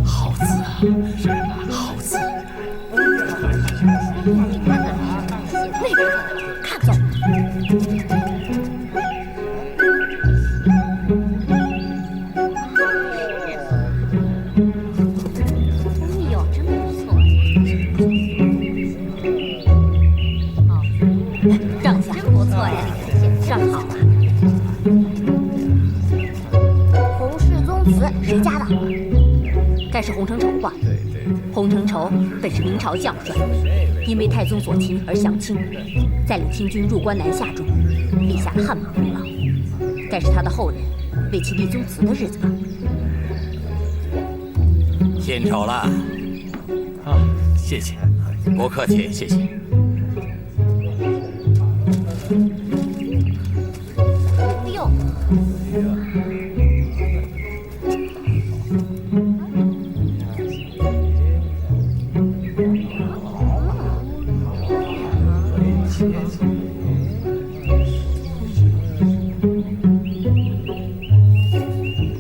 好字啊，好字！那边看走。哎呦，真不错。哦，让一下，真不错呀，上好啊。洪氏宗祠谁家的？该是洪承畴吧？洪承畴本是明朝将帅，因为太宗所擒而降清，在领清军入关南下中，立下了汗马功劳。该是他的后人为其立宗祠的日子吧？献丑了。啊，谢谢。不客气，谢谢。哎呦！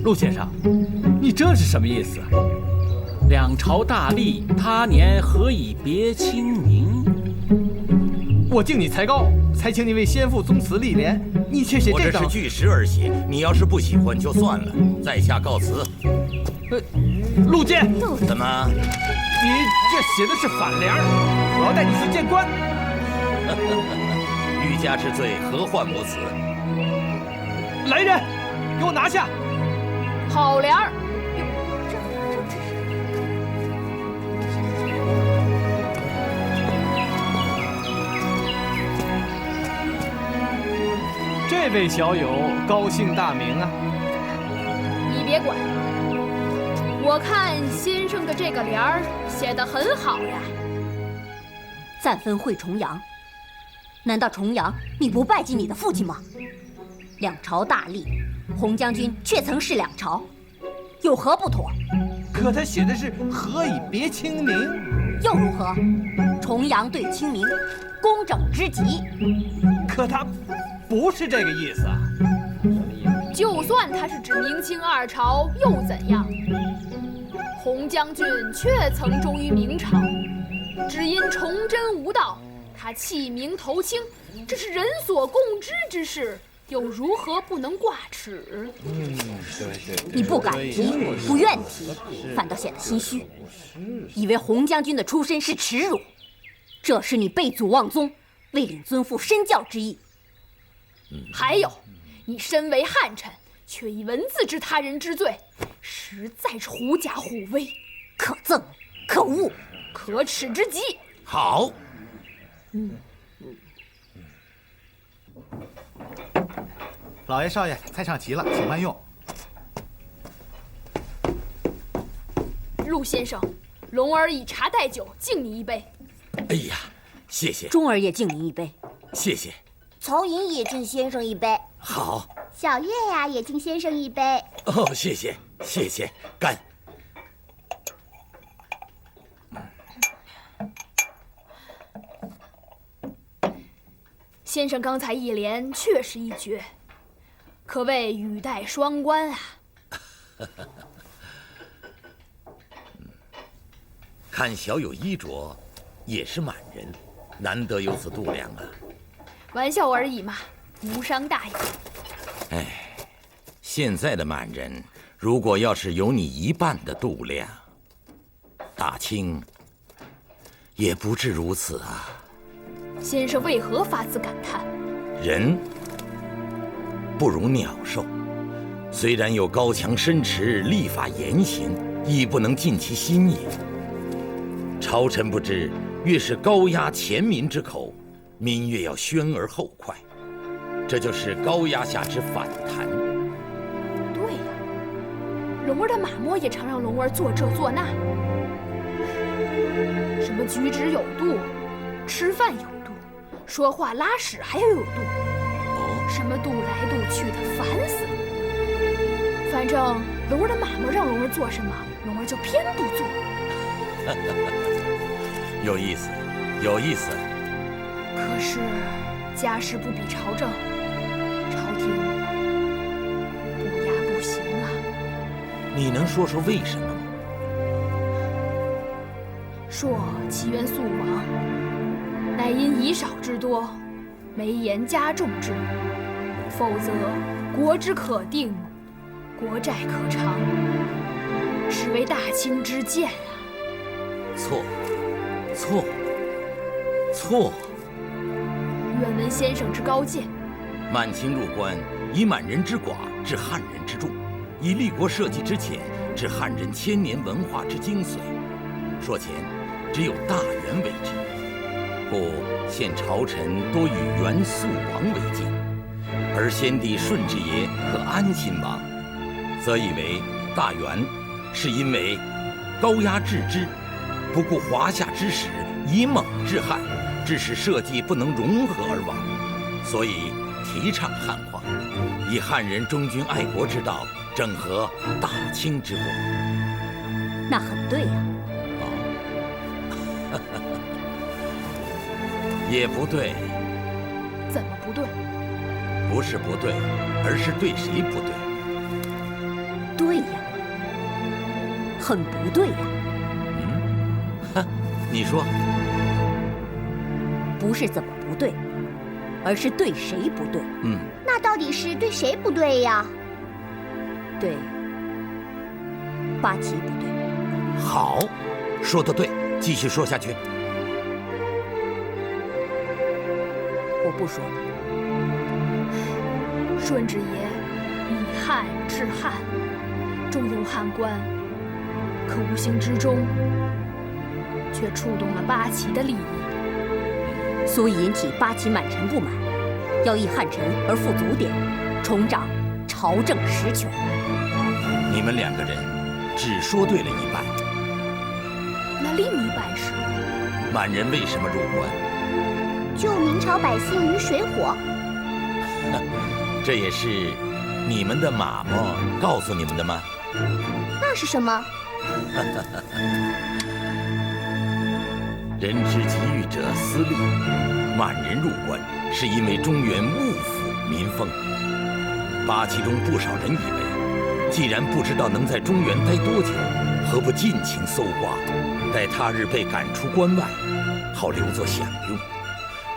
陆先生，你这是什么意思？两朝大利，他年何以别清明？我敬你才高，才请你为先父宗祠立联，你却写这张。我这是据实而写，你要是不喜欢就算了，在下告辞。陆坚，怎么？你这写的是反联，我要带你去见官。欲加之罪，何患无辞？来人，给我拿下！好联儿。这位小友高姓大名啊？你别管，我看先生的这个联儿写得很好呀。暂分会重阳，难道重阳你不拜祭你的父亲吗？两朝大利，洪将军却曾是两朝，有何不妥？可他写的是何以别清明，又如何？重阳对清明，公正之极。可他不是这个意思啊！就算他是指明清二朝，又怎样？洪将军却曾忠于明朝，只因崇祯无道，他弃明投清，这是人所共知之事，又如何不能挂齿？你不敢提，不愿提，反倒显得心虚，以为洪将军的出身是耻辱，这是你背祖忘宗，为领尊父身教之意。还有，你身为汉臣，却以文字治他人之罪，实在是狐假虎威，可憎，可恶，可耻之极。好。老爷少爷，菜上齐了，请慢用。陆先生，龙儿以茶代酒，敬你一杯。哎呀，谢谢，钟儿也敬您一杯。谢谢。曹寅也敬先生一杯。好。小月呀，也敬先生一杯。哦，谢谢，谢谢，干。先生刚才一联确实一绝，可谓语带双关啊。看小友衣着，也是满人，难得有此度量啊。玩笑而已嘛，无伤大雅。哎，现在的满人，如果要是有你一半的度量，大清也不至如此啊。先生为何发此感叹？人不如鸟兽，虽然有高墙深池、立法严刑，亦不能尽其心也。朝臣不知，越是高压前民之口，民越要宣而后快，这就是高压下之反弹。对呀，龙儿的马厩也常让龙儿做这做那，什么举止有度，吃饭有度，说话拉屎还要有度，什么度来度去的，烦死了。反正龙儿的马厩让龙儿做什么，龙儿就偏不做。有意思，有意思。可是家事不比朝政，朝廷不压不行啊。你能说说为什么吗？说其元素亡，乃因以少之多，没言加重之，否则国之可定，国债可偿，实为大清之见啊！错，错，错！愿闻先生之高见。满清入关，以满人之寡治汉人之众，以立国社稷之浅治汉人千年文化之精髓。说前，只有大元为之，故现朝臣多以元肃王为敬，而先帝顺治爷和安亲王，则以为大元是因为高压治之，不顾华夏之始，以猛制汉，致使社稷不能融合而亡，所以提倡汉化，以汉人忠君爱国之道整合大清之国。那很对呀。也不对。怎么不对？不是不对，而是对谁不对？对呀，很不对呀。你说。不是怎么不对，而是对谁不对。那到底是对谁不对呀？对八旗不对。好，说得对，继续说下去。我不说了。顺治爷以汉治汉，重用汉官，可无形之中却触动了八旗的利益，所以引起八旗满臣不满，要议汉臣而复祖典，重掌朝政实权。你们两个人只说对了一半。那另一半是满人为什么入关？救明朝百姓于水火。这也是你们的马嬷告诉你们的吗？那是什么？人之急欲者思利，满人入关是因为中原物阜民丰。八旗中不少人以为，既然不知道能在中原待多久，何不尽情搜刮，待他日被赶出关外，好留作享用。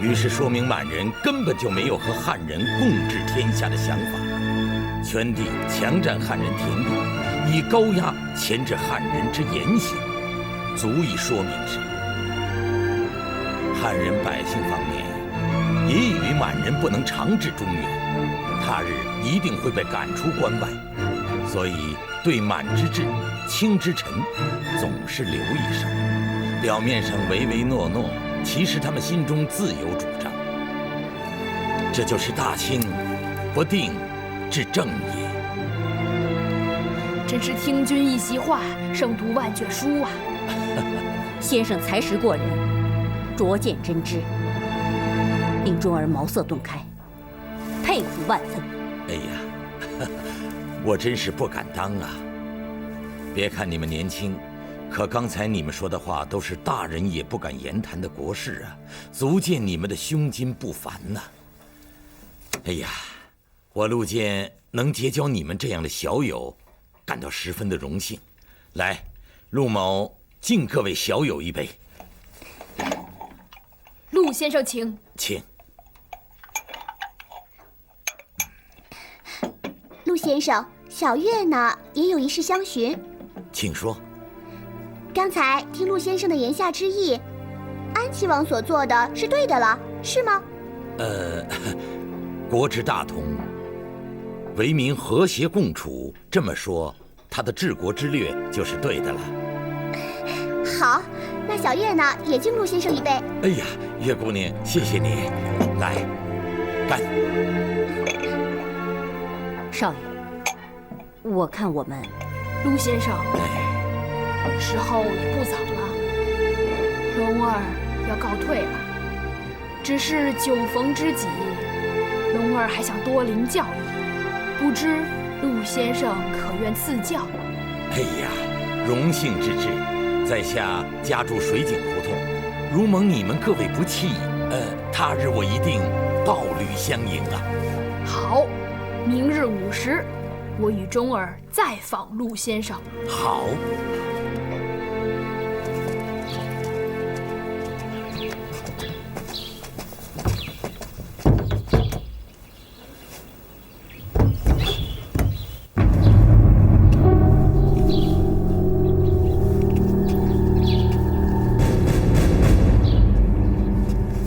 于是说明满人根本就没有和汉人共治天下的想法，全地强占汉人田地，以高压钳制汉人之言行，足以说明是汉人百姓方面也以为满人不能长治中原，他日一定会被赶出关外，所以对满之治、清之臣总是留一手，表面上唯唯诺诺，其实他们心中自有主张。这就是大清不定之正也。真是听君一席话，胜读万卷书啊！先生才识过人，拙见真知，令中儿茅塞顿开，佩服万分。哎呀，我真是不敢当啊！别看你们年轻，可刚才你们说的话都是大人也不敢言谈的国事啊，足见你们的胸襟不凡呐。哎呀，我陆建能结交你们这样的小友，感到十分的荣幸。来，陆某敬各位小友一杯。陆先生请。请。陆先生，小月呢也有一事相询。请说。刚才听陆先生的言下之意，安琪王所做的是对的了，是吗？国之大同，为民和谐共处，这么说，他的治国之略就是对的了。好，那小月呢也敬陆先生一杯。哎呀，月姑娘，谢谢你。来，干。少爷，我看我们……陆先生，时候也不早了，龙儿要告退了。只是酒逢知己，龙儿还想多领教益，不知陆先生可愿赐教？哎呀，荣幸之至，在下家住水井胡同，如蒙你们各位不弃，他日我一定道侣相迎啊。好，明日午时，我与钟儿再访陆先生。好。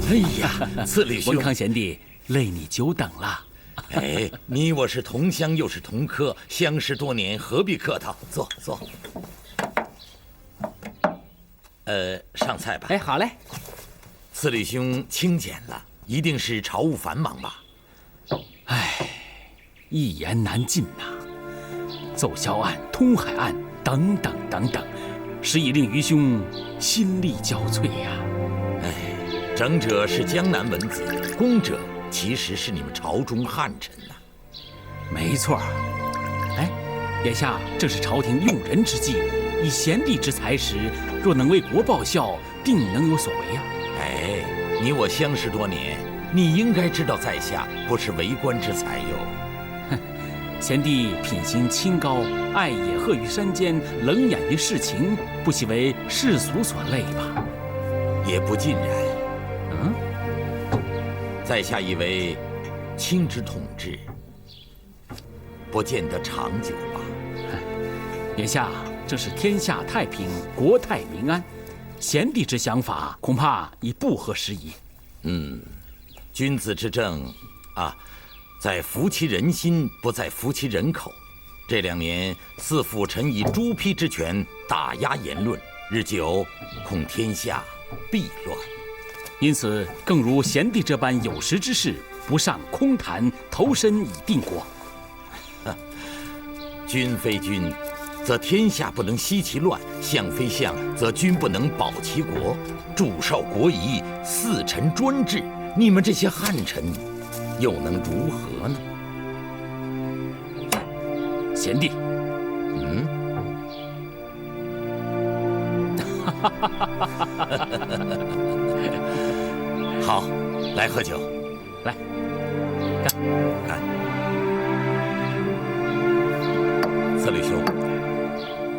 哎呀，次李兄，文康贤弟，累你久等了。哎，你我是同乡又是同科，相识多年，何必客套？坐坐。上菜吧。哎，好嘞。次李兄清简了，一定是朝务繁忙吧？哎，一言难尽呐。奏销案、通海案等等等等，实已令愚兄心力交瘁呀。哎，整者是江南文子，攻者其实是你们朝中汉臣呐。没错。哎，眼下正是朝廷用人之际，以贤弟之才识，若能为国报效，定能有所为啊。哎，你我相识多年，你应该知道在下不是为官之才哟。哼，贤弟品行清高，爱野鹤于山间，冷眼于世情，不喜为世俗所累吧？也不尽然。嗯，在下以为，清之统治，不见得长久吧。眼下正是天下太平，国泰民安，贤弟之想法恐怕已不合时宜。君子之政，在服其人心，不在服其人口。这2年，四辅臣以朱批之权打压言论，日久，恐天下必乱。因此，更如贤弟这般有识之士，不尚空谈，投身以定国。君非君，则天下不能息其乱；相非相，则君不能保其国。主少国疑，四臣专制，你们这些汉臣，又能如何呢？贤弟，好，来喝酒，来，干！次李兄，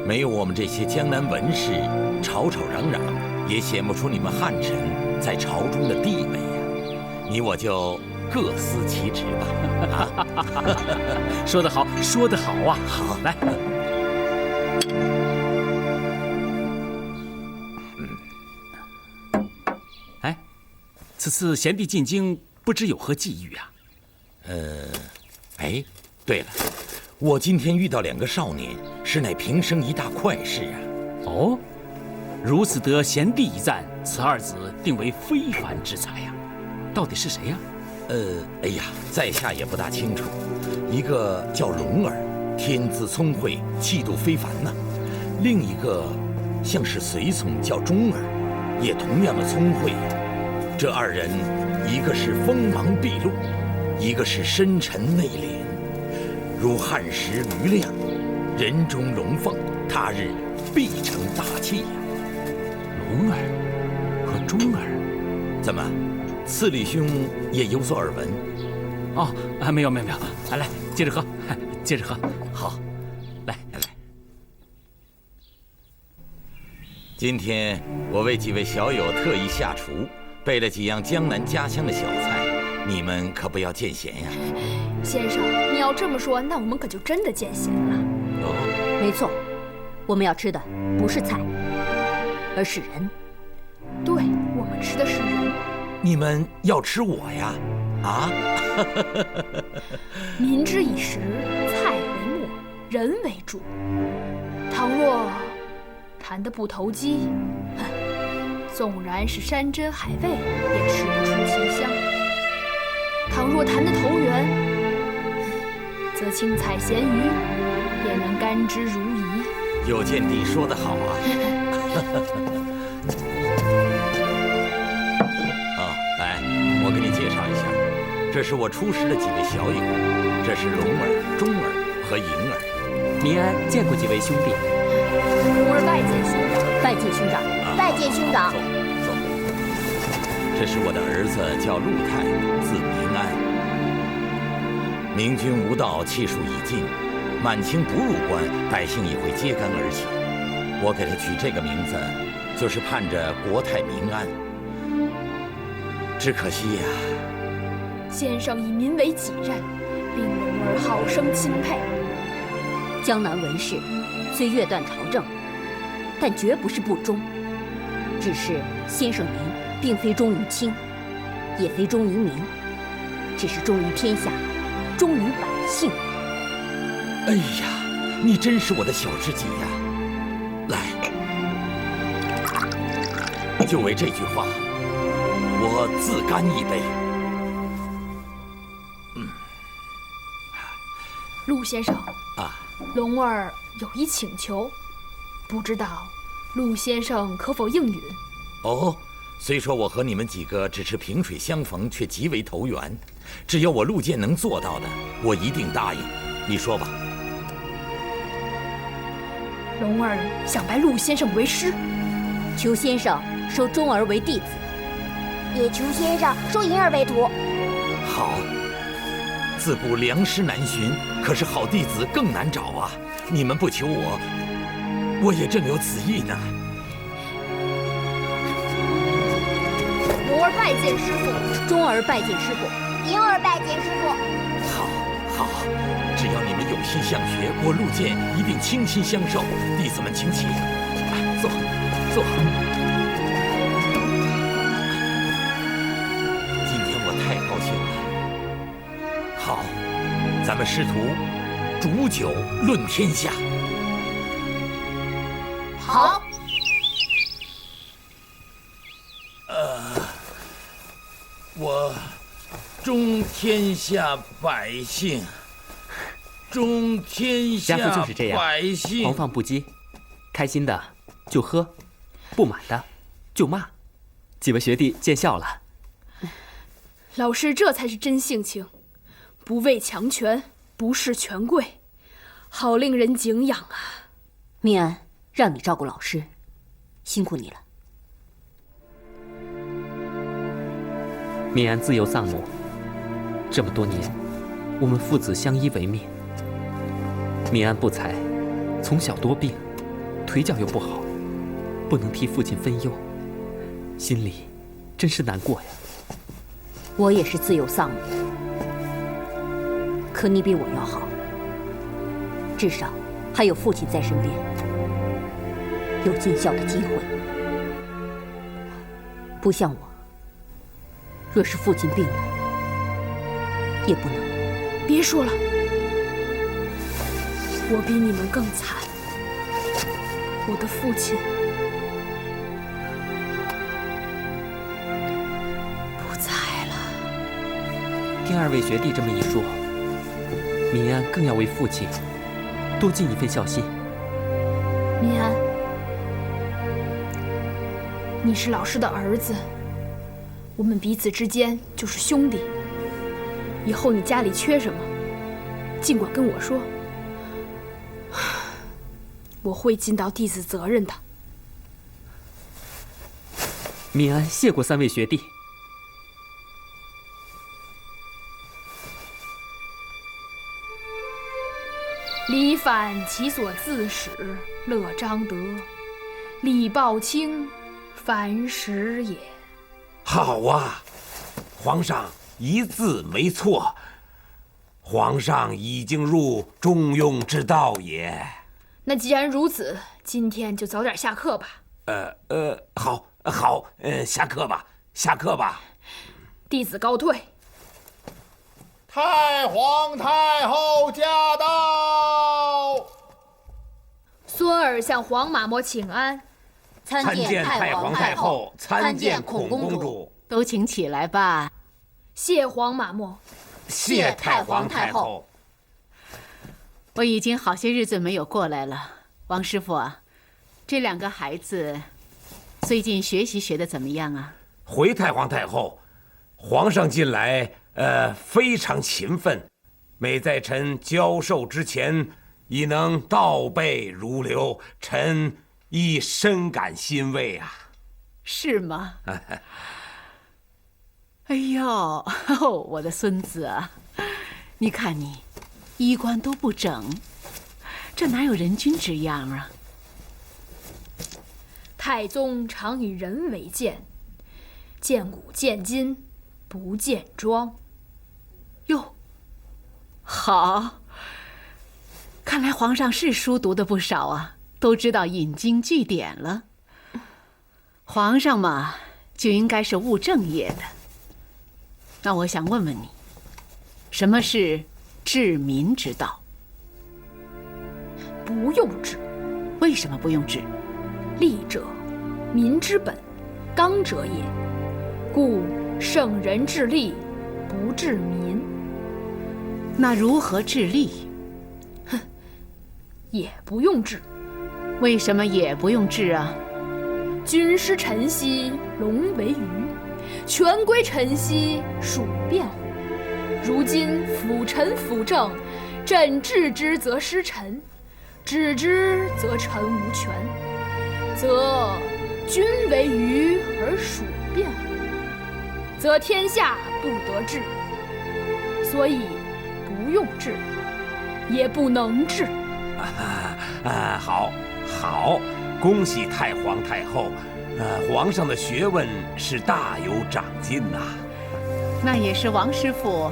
没有我们这些江南文士吵吵嚷嚷，也显不出你们汉臣在朝中的地位呀。你我就各司其职吧。说得好，说得好啊！好，来。哎，此次贤弟进京，不知有何际遇啊？哎，对了，我今天遇到2个少年，实乃平生一大快事啊！哦，如此得贤弟一赞，此2子定为非凡之才呀！到底是谁呀？哎呀，在下也不大清楚。一个叫龙儿，天资聪慧，气度非凡呐；另一个像是随从，叫钟儿，也同样的聪慧。这2人，一个是锋芒毕露，一个是深沉内敛，如汉时吕亮，人中龙凤，他日必成大器呀！龙儿和钟儿，怎么？次李兄也有所耳闻？哦，没有，来，接着喝，接着喝。好，来。今天我为几位小友特意下厨，备了几样江南家乡的小菜，你们可不要见闲呀。先生，你要这么说，那我们可就真的见闲了。哦，没错，我们要吃的不是菜，而是人。对，我们吃的是人。你们要吃我呀？啊？民之以食，菜为末，人为主。倘若谈得不投机，纵然是山珍海味，也吃不出其香；倘若谈得投缘，则青菜咸鱼也能甘之如饴。有见地说得好啊！来，我给你介绍一下，这是我出师的几位小友，这是龙儿、钟儿和莹儿。民安见过几位兄弟。龙儿拜见兄长，拜见兄长，拜见兄长。坐。这是我的儿子，叫陆泰，字明安。明君无道，气数已尽，满清不入关，百姓也会揭竿而起。我给他取这个名字，就是盼着国泰民安。只可惜呀，先生以民为己任，令龙儿好生钦佩。江南文士虽越断朝政，但绝不是不忠。只是先生您并非忠于清，也非忠于民，只是忠于天下，忠于百姓。哎呀，你真是我的小知己呀！来，就为这句话，我自干一杯。陆先生啊，龙儿有一请求，不知道陆先生可否应允？哦，虽说我和你们几个只是萍水相逢，却极为投缘。只要我陆剑能做到的，我一定答应。你说吧。龙儿想拜陆先生为师，求先生收钟儿为弟子，也求先生收银儿为徒。好。自古良师难寻，可是好弟子更难找啊！你们不求我，我也正有此意呢。龙儿拜见师傅，钟儿拜见师傅，银儿拜见师傅。好，只要你们有心向学，我陆剑一定倾心相授。弟子们请起，坐。今天我太高兴了。好，咱们师徒煮酒论天下。好。我忠天下百姓，忠天下家父就是这样，百姓。狂放不羁，开心的就喝，不满的就骂。几位学弟见笑了。老师这才是真性情。不畏强权，不视权贵，好令人敬仰啊！密安，让你照顾老师，辛苦你了。密安自幼丧母，这么多年，我们父子相依为命。密安不才，从小多病，腿脚又不好，不能替父亲分忧，心里真是难过呀。我也是自幼丧母。可你比我要好，至少还有父亲在身边，有尽孝的机会。不像我，若是父亲病了，也不能。别说了，我比你们更惨。我的父亲不在了。听二位学弟这么一说，民安更要为父亲多尽一份孝心。民安，你是老师的儿子，我们彼此之间就是兄弟。以后你家里缺什么，尽管跟我说，我会尽到弟子责任的。民安谢过三位学弟。礼反其所自始，乐彰德；礼报卿，凡始也。好啊，皇上一字没错，皇上已经入中庸之道也。那既然如此，今天就早点下课吧。好，下课吧，下课吧。弟子告退。太皇太后驾到！孙儿向黄马嬷请安。参见太皇太后，参见孔公主。都请起来吧。谢黄马嬷。谢太皇太后。我已经好些日子没有过来了，王师傅啊，这两个孩子最近学习学得怎么样啊？回太皇太后，皇上近来非常勤奋，每在臣教授之前，已能倒背如流，臣亦深感欣慰啊。是吗？哎呦，我的孙子啊，你看你衣冠都不整，这哪有人君之样啊？太宗常以人为鉴，见古见今，不见庄。哟，好，看来皇上是书读的不少啊，都知道引经据典了。皇上嘛，就应该是务正业的。那我想问问你，什么是治民之道？不用治。为什么不用治？利者，民之本，刚者也。故圣人治利，不治民。那如何治利？哼，也不用治。为什么也不用治啊？君师臣兮，龙为鱼；权归臣兮，属辩乎？如今辅臣辅政，朕治之则失臣，止之则臣无权，则君为鱼而属辩乎？则天下不得治。所以不用治，也不能治。好，好，恭喜太皇太后，皇上的学问是大有长进呐。那也是王师傅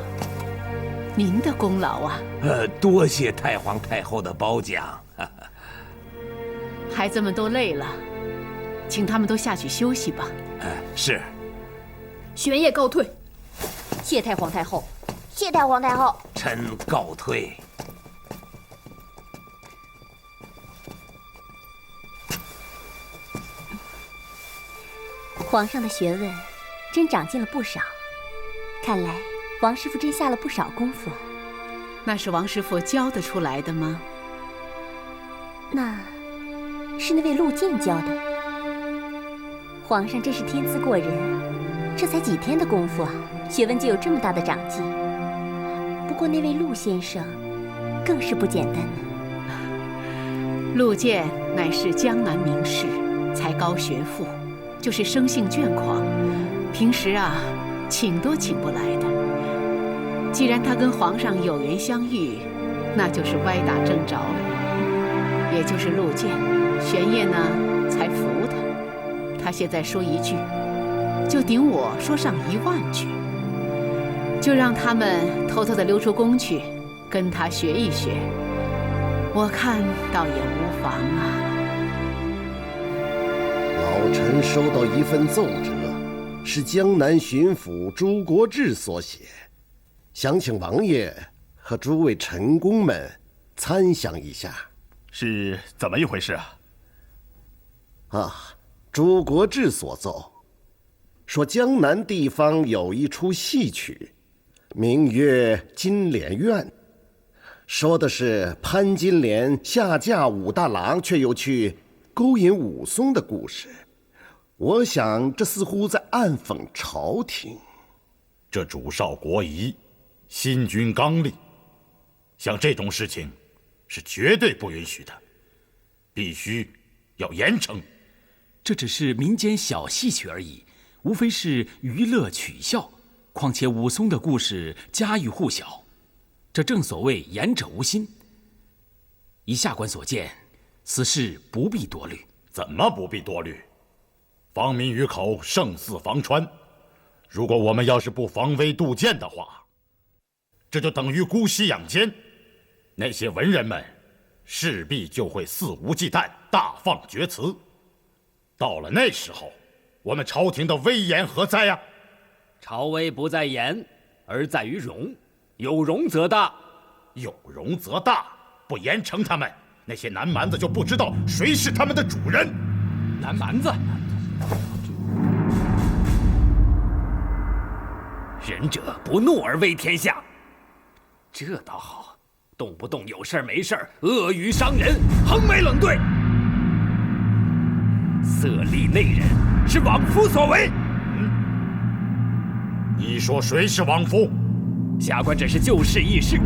您的功劳啊。多谢太皇太后的褒奖。孩子们都累了，请他们都下去休息吧。是。玄烨告退。谢太皇太后。谢太皇太后。臣告退。皇上的学问真长进了不少，看来王师傅真下了不少功夫。那是王师傅教得出来的吗？那是那位陆剑教的。皇上真是天资过人，这才几天的功夫啊，学问就有这么大的长进。不过那位陆先生更是不简单呢。陆剑乃是江南名士，才高学富，就是生性倦狂，平时啊请都请不来的。既然他跟皇上有缘相遇，那就是歪打正着了。也就是陆剑，玄烨呢才服他。他现在说一句，就顶我说上1万句。就让他们偷偷地溜出宫去，跟他学一学，我看倒也无妨啊。老臣收到一份奏折，是江南巡抚朱国志所写，想请王爷和诸位臣工们参详一下。是怎么一回事啊？朱国志所奏，说江南地方有一出戏曲，名曰《金莲院》，说的是潘金莲下嫁武大郎，却又去勾引武松的故事。我想这似乎在暗讽朝廷。这主少国疑，新君刚立，像这种事情是绝对不允许的，必须要严惩。这只是民间小戏曲而已，无非是娱乐取笑。况且武松的故事家喻户晓，这正所谓言者无心。依下官所见，此事不必多虑。怎么不必多虑？防民于口，胜似防川。如果我们要是不防微杜渐的话，这就等于姑息养奸。那些文人们势必就会肆无忌惮，大放厥词。到了那时候，我们朝廷的威严何在呀？朝威不在言，而在于容。有容则大，有容则大。不严惩他们，那些南蛮子就不知道谁是他们的主人。南蛮子，仁者不怒而威天下。这倒好，动不动有事没事恶语伤人，横眉冷对。色厉内荏，是莽夫所为。你说谁是莽夫？下官只是就事议事，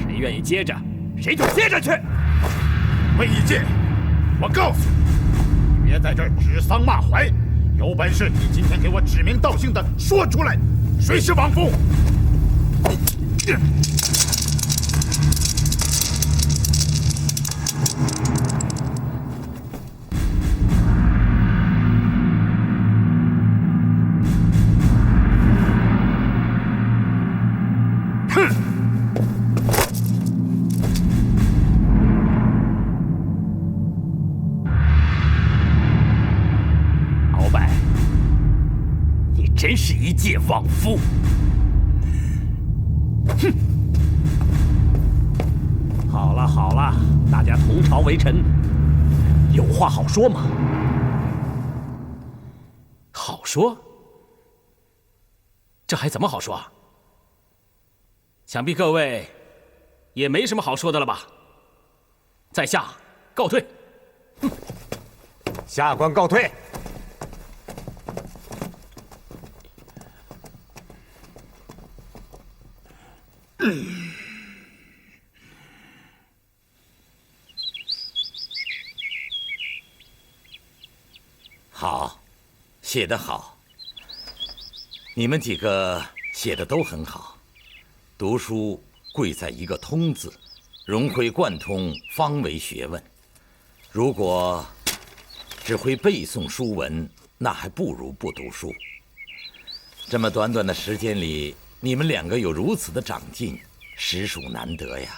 谁愿意接着，谁就接着去。没意见。我告诉你，别在这儿指桑骂槐，有本事你今天给我指名道姓的说出来，谁是莽夫？提介望夫。哼！好了好了，大家同朝为臣，有话好说嘛。好说？这还怎么好说啊？想必各位也没什么好说的了吧？在下告退。下官告退。好，写得好。你们几个写的都很好。读书贵在一个“通”字，融会贯通方为学问。如果只会背诵书文，那还不如不读书。这么短短的时间里，你们两个有如此的长进，实属难得呀。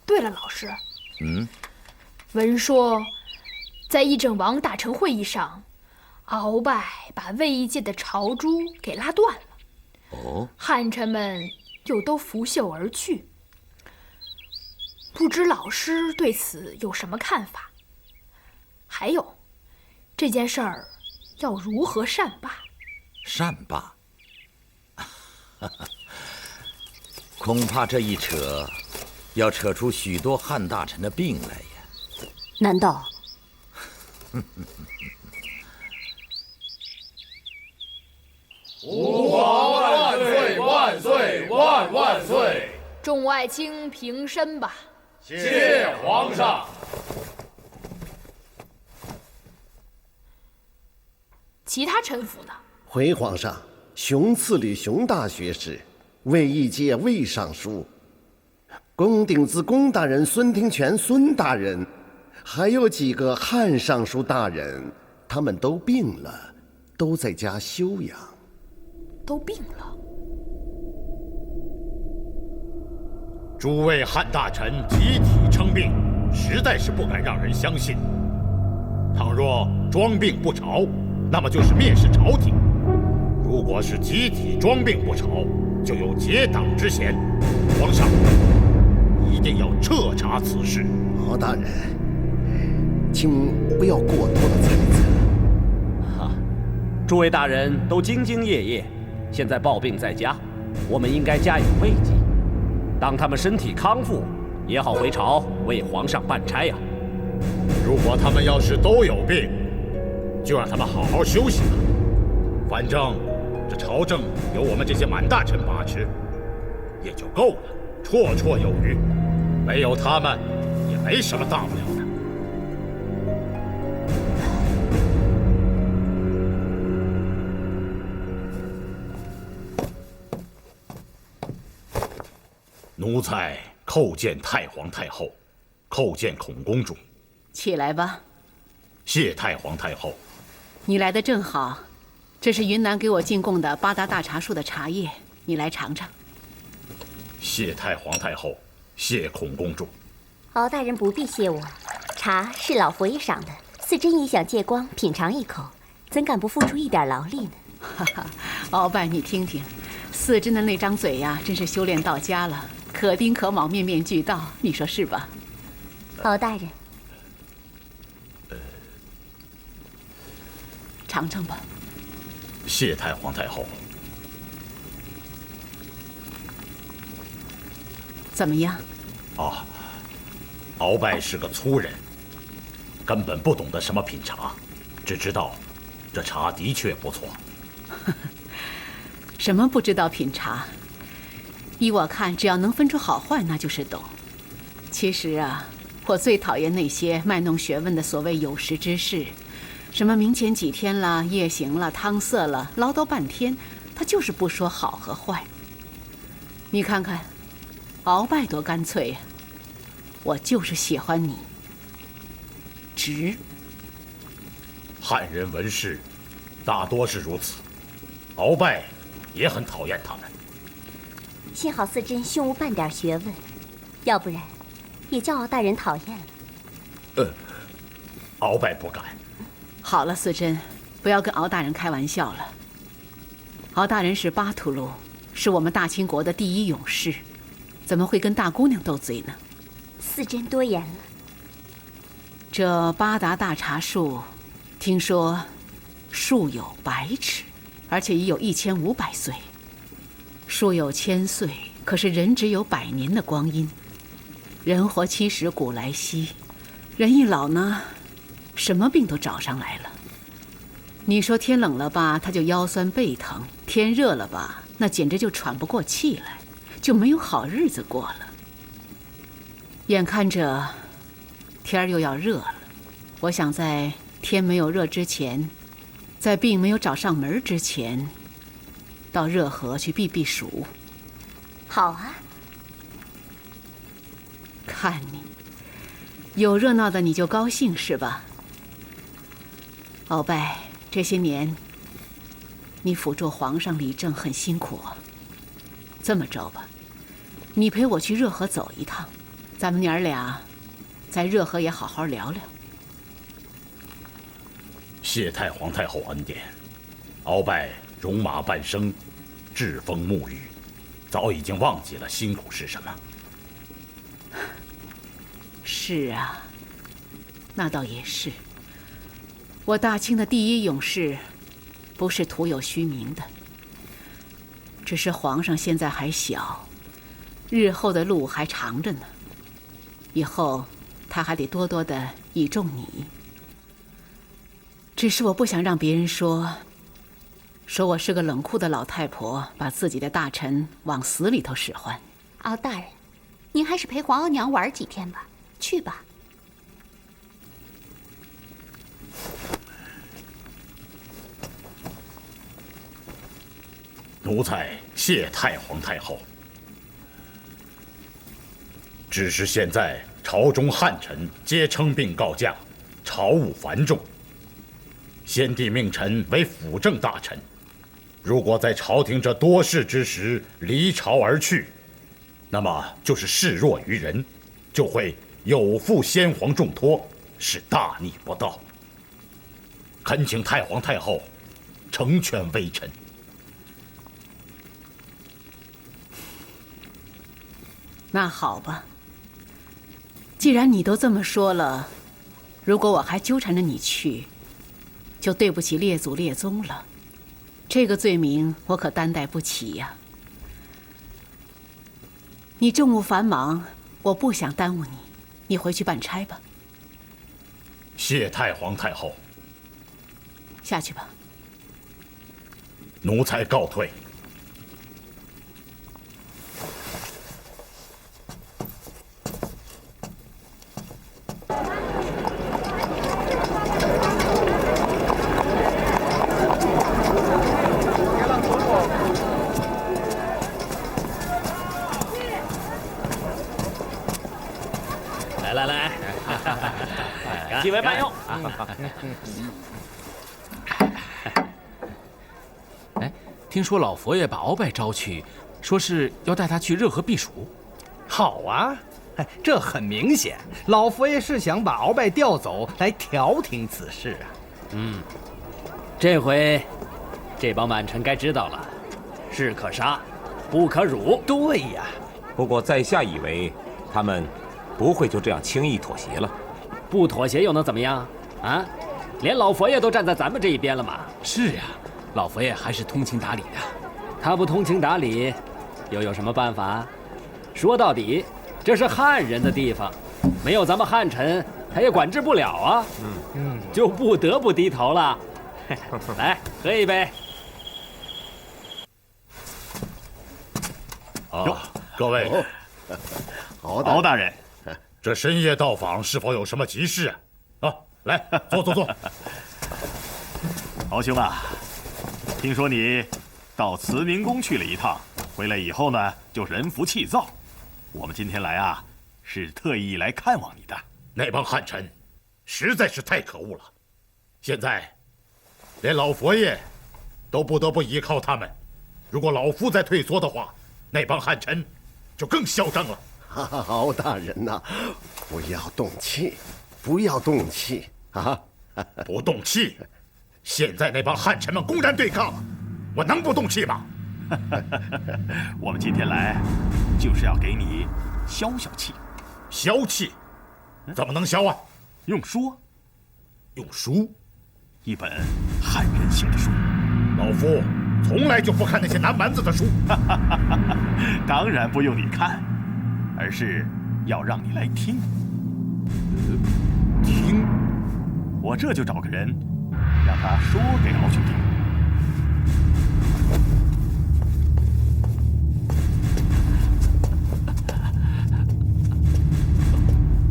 对了，老师。闻说，在议政王大臣会议上，鳌拜把魏界的朝珠给拉断了。汉臣们又都拂袖而去。不知老师对此有什么看法？还有，这件事儿要如何善罢？善罢？恐怕这一扯，要扯出许多汉大臣的病来呀。难道？吾皇万岁万岁万万岁！众爱卿平身吧。谢皇上。其他臣服呢？回皇上，熊次履熊大学士，魏义阶魏尚书，龚鼎子龚大人，孙听泉孙大人，还有几个汉尚书大人，他们都病了，都在家休养。都病了。诸位汉大臣集体称病，实在是不敢让人相信。倘若装病不朝，那么就是蔑视朝廷；如果是集体装病不朝，就有结党之嫌。皇上一定要彻查此事。敖大人，请不要过多的猜测。诸位大人都兢兢业业，现在抱病在家，我们应该加以慰藉。当他们身体康复，也好回朝为皇上办差呀。如果他们要是都有病，就让他们好好休息吧。反正这朝政由我们这些满大臣把持，也就够了，绰绰有余。没有他们，也没什么大不了的。奴才叩见太皇太后，叩见孔公主。起来吧。谢太皇太后。你来的正好，这是云南给我进贡的八大大茶树的茶叶，你来尝尝。谢太皇太后，谢孔公主。敖大人不必谢我，茶是老佛爷赏的，四珍也想借光品尝一口，怎敢不付出一点劳力呢？哈哈，鳌拜，你听听，四珍的那张嘴呀，真是修炼到家了，可丁可卯，面面俱到，你说是吧？敖大人，尝尝吧。谢太皇太后。怎么样？鳌拜是个粗人，根本不懂得什么品茶，只知道这茶的确不错。什么不知道品茶？依我看，只要能分出好坏，那就是懂。其实啊，我最讨厌那些卖弄学问的所谓有识之士，什么明前几天了、夜行了、汤色了，唠叨半天，他就是不说好和坏。你看看，鳌拜多干脆呀！我就是喜欢你，直。汉人文士大多是如此，鳌拜也很讨厌他们。幸好四珍胸无半点学问，要不然也叫敖大人讨厌了。鳌拜不敢。好了，四珍，不要跟敖大人开玩笑了。敖大人是巴图鲁，是我们大清国的第一勇士，怎么会跟大姑娘斗嘴呢？四真多言了。这八达大茶树，听说树有100尺，而且已有1500岁。树有1000岁，可是人只有100年的光阴。人活70古来稀，人一老呢，什么病都找上来了。你说天冷了吧，他就腰酸背疼；天热了吧，那简直就喘不过气来，就没有好日子过了。眼看着天儿又要热了，我想在天没有热之前，在病没有找上门之前，到热河去避避暑。好啊。看你有热闹的你就高兴是吧？鳌拜，这些年你辅助皇上理政很辛苦啊。这么着吧，你陪我去热河走一趟，咱们娘儿俩在热河也好好聊聊。谢太皇太后恩典，鳌拜戎马半生，栉风沐雨，早已经忘记了辛苦是什么。是啊，那倒也是。我大清的第一勇士，不是徒有虚名的。只是皇上现在还小，日后的路还长着呢。以后他还得多多的倚重你。只是我不想让别人说我是个冷酷的老太婆，把自己的大臣往死里头使唤。敖大人，您还是陪皇额娘玩几天吧，去吧。奴才谢太皇太后。只是现在朝中汉臣皆称病告假，朝务繁重。先帝命臣为辅政大臣，如果在朝廷这多事之时离朝而去，那么就是示弱于人，就会有负先皇重托，是大逆不道。恳请太皇太后成全微臣。那好吧，既然你都这么说了，如果我还纠缠着你去，就对不起列祖列宗了。这个罪名我可担待不起呀。你政务繁忙，我不想耽误你，你回去办差吧。谢太皇太后。下去吧。奴才告退。来，几位慢用。哎，听说老佛爷把鳌拜招去，说是要带他去热河避暑。好啊，这很明显，老佛爷是想把鳌拜调走来调停此事啊。这回这帮满臣该知道了，士可杀，不可辱。对呀。不过在下以为他们不会就这样轻易妥协了。不妥协又能怎么样啊？连老佛爷都站在咱们这一边了嘛。是呀，老佛爷还是通情达理的。他不通情达理，又有什么办法？说到底，这是汉人的地方，没有咱们汉臣，他也管制不了啊。就不得不低头了。来，喝一杯。各位，敖大人，这深夜到访是否有什么急事啊？来，坐。敖兄啊，听说你到慈明宫去了一趟，回来以后呢，就人浮气躁。我们今天来啊，是特意来看望你的。那帮汉臣实在是太可恶了，现在连老佛爷都不得不依靠他们。如果老夫再退缩的话，那帮汉臣就更嚣张了。敖大人呐，不要动气，不要动气啊！不动气，现在那帮汉臣们公然对抗，我能不动气吗？我们今天来，就是要给你消消气。消气？怎么能消啊？用书。用书？一本撼人心的书。老夫从来就不看那些南蛮子的书。当然不用你看，而是要让你来听。听？我这就找个人，让他说给敖兄听。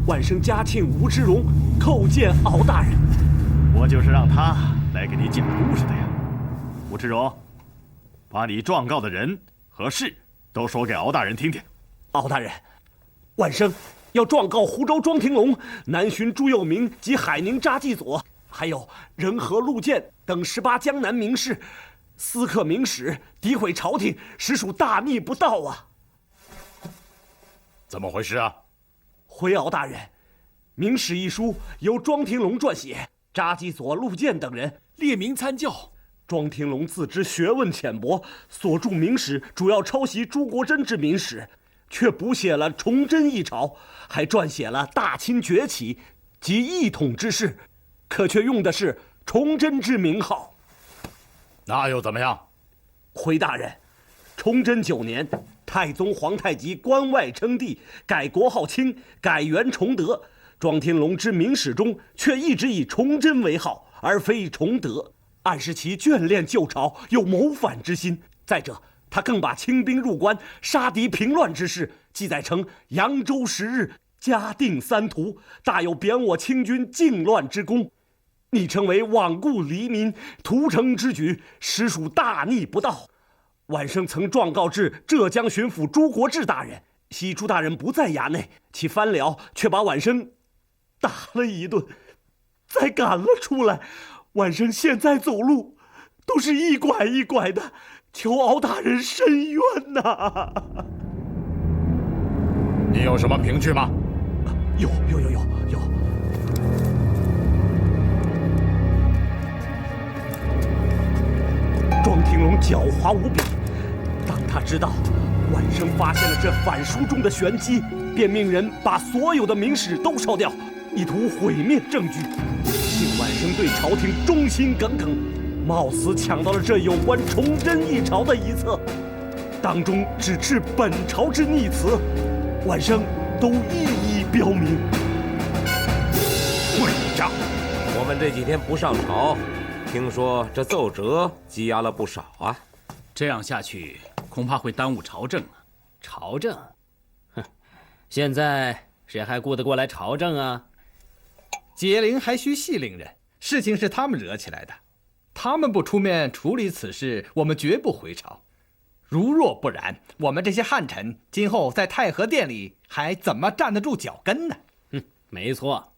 万生嘉庆吴之荣叩见敖大人。我就是让他来给你讲故事的呀。吴之荣，把你状告的人和事都说给敖大人听听。敖大人，万生要状告湖州庄廷龙、南巡朱佑明及海宁查济佐，还有仁和陆建等18江南名士，私刻明史，诋毁朝廷，实属大逆不道啊！怎么回事啊？回敖大人，明史一书由庄廷龙撰写，查济佐、陆建等人列名参教。庄廷龙自知学问浅薄，所著明史主要抄袭朱国珍之明史，却补写了崇祯一朝，还撰写了大清崛起及一统之事，可却用的是崇祯之名号。那又怎么样？回大人，崇祯9年，太宗皇太极关外称帝，改国号清，改元崇德。庄廷龙之明史中却一直以崇祯为号，而非崇德，暗示其眷恋旧朝，有谋反之心。再者，他更把清兵入关、杀敌平乱之事记载成扬州10日、嘉定3屠，大有贬我清军靖乱之功。你称为罔顾黎民、屠城之举，实属大逆不道。晚生曾状告至浙江巡抚朱国志大人，惜朱大人不在衙内，其翻了却把晚生打了一顿，再赶了出来。晚生现在走路都是一拐一拐的，求敖大人伸冤呐！你有什么凭据吗？有。庄廷龙狡猾无比，当他知道晚生发现了这反书中的玄机，便命人把所有的明史都烧掉，意图毁灭证据。幸晚生对朝廷忠心耿耿，冒死抢到了这有关崇祯一朝的一册，当中只斥本朝之逆词，晚生都一一标明。混账！我们这几天不上朝，听说这奏折积压了不少啊。这样下去，恐怕会耽误朝政啊。朝政？哼，现在谁还顾得过来朝政啊？解铃还须系铃人，事情是他们惹起来的，他们不出面处理此事，我们绝不回朝。如若不然，我们这些汉臣今后在太和殿里还怎么站得住脚跟呢？没错。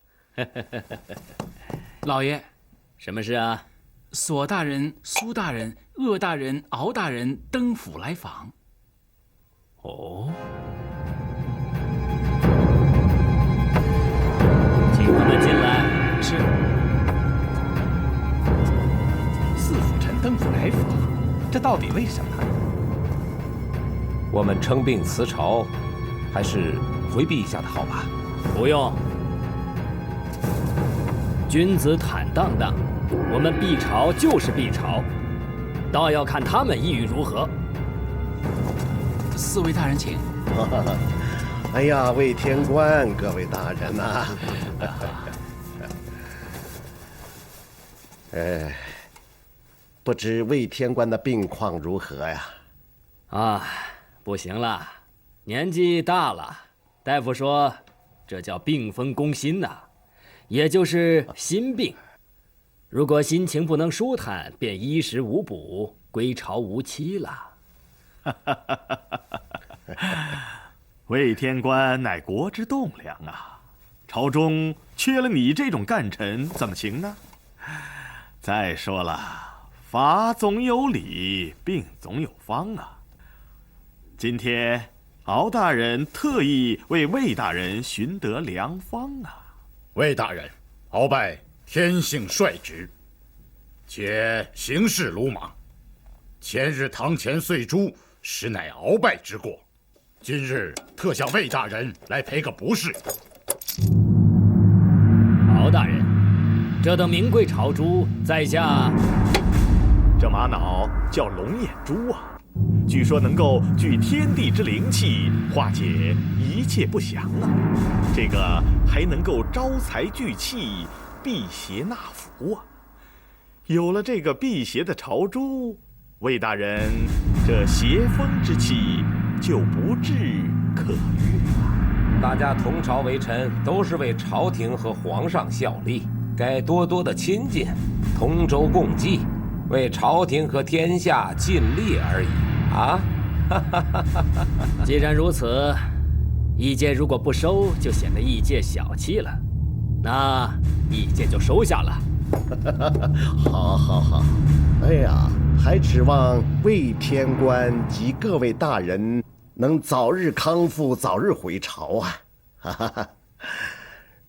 老爷，什么事啊？索大人、苏大人、鄂大人、敖大人登府来访。哦，请他们进来。是。四府臣登府来访，这到底为什么？我们称病辞朝，还是回避一下的好吧？不用。君子坦荡荡，我们避朝就是避朝，倒要看他们意欲如何。四位大人请。哎呀，魏天官，各位大人呐、不知魏天官的病况如何呀？啊，不行了，年纪大了。大夫说，这叫病风攻心呐，也就是心病。如果心情不能舒坦，便衣食无补，归朝无期了。魏天官乃国之栋梁啊，朝中缺了你这种干臣怎么行呢？再说了，法总有理，病总有方啊。今天敖大人特意为魏大人寻得良方啊。魏大人，鳌拜天性率直，且行事鲁莽。前日堂前碎珠，实乃鳌拜之过，今日特向魏大人来赔个不是。敖大人，这等名贵朝珠，在下……这玛瑙叫龙眼珠啊，据说能够聚天地之灵气，化解一切不祥啊。这个还能够招财聚气，辟邪纳福啊。有了这个辟邪的朝珠，魏大人这邪风之气就不至可遇了。大家同朝为臣，都是为朝廷和皇上效力，该多多的亲近，同舟共济，为朝廷和天下尽力而已啊！既然如此，异介如果不收，就显得异介小气了。那异介就收下了。好，哎呀，还指望魏天官及各位大人能早日康复，早日回朝啊！哈哈，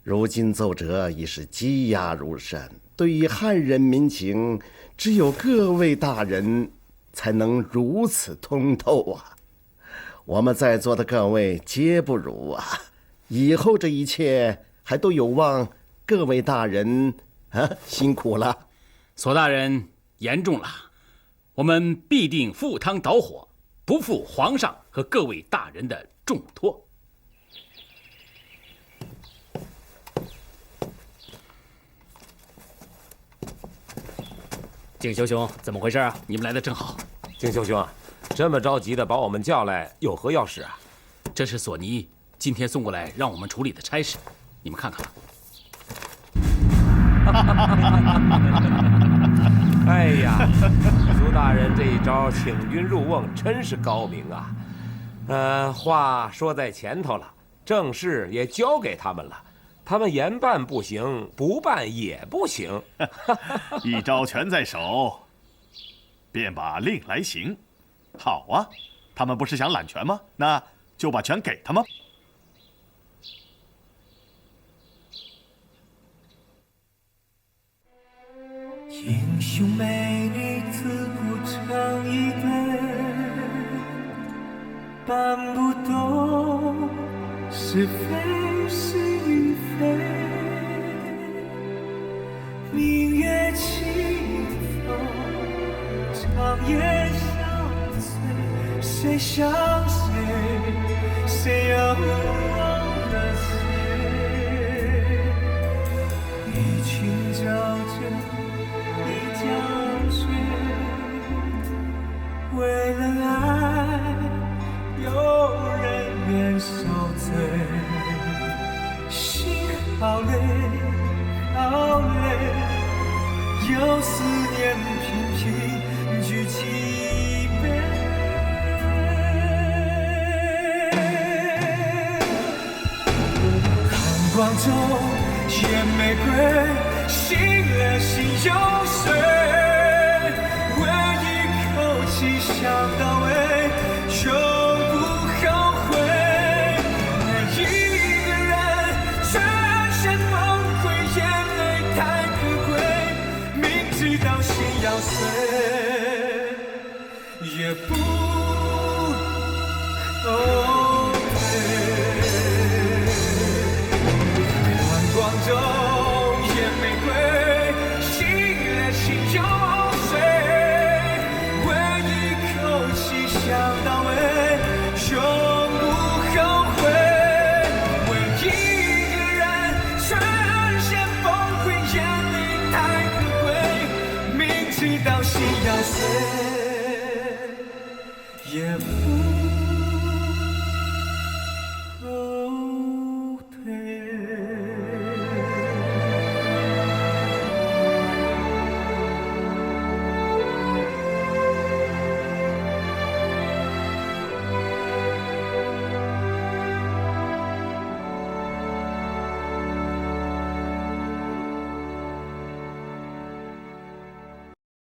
如今奏折已是积压如山，对于汉人民情，只有各位大人才能如此通透啊！我们在座的各位皆不如啊！以后这一切还都有望各位大人辛苦了。索大人言重了，我们必定赴汤蹈火，不负皇上和各位大人的重托。敬修兄，怎么回事啊？你们来的正好。敬修兄，这么着急的把我们叫来，有何要事啊？这是索尼今天送过来让我们处理的差事，你们看看吧。哎呀，苏大人这一招请君入瓮真是高明啊！话说在前头了，正事也交给他们了，他们言办不行，不办也不行。一招权在手，便把令来行。好啊，他们不是想揽权吗？那就把权给他们。英雄美女自古成一对，办不懂是非是与非。明月清风，长夜相随，谁想谁，谁又忘了谁？一群沼泽。江水，为了爱，有人愿受罪，心好累，好累，有思念频频举起杯。寒光中，野玫瑰。醒了心又碎，为一口气想到尾，永不后悔。爱一个人，全身崩溃，眼泪太可贵，明知道心要碎，也不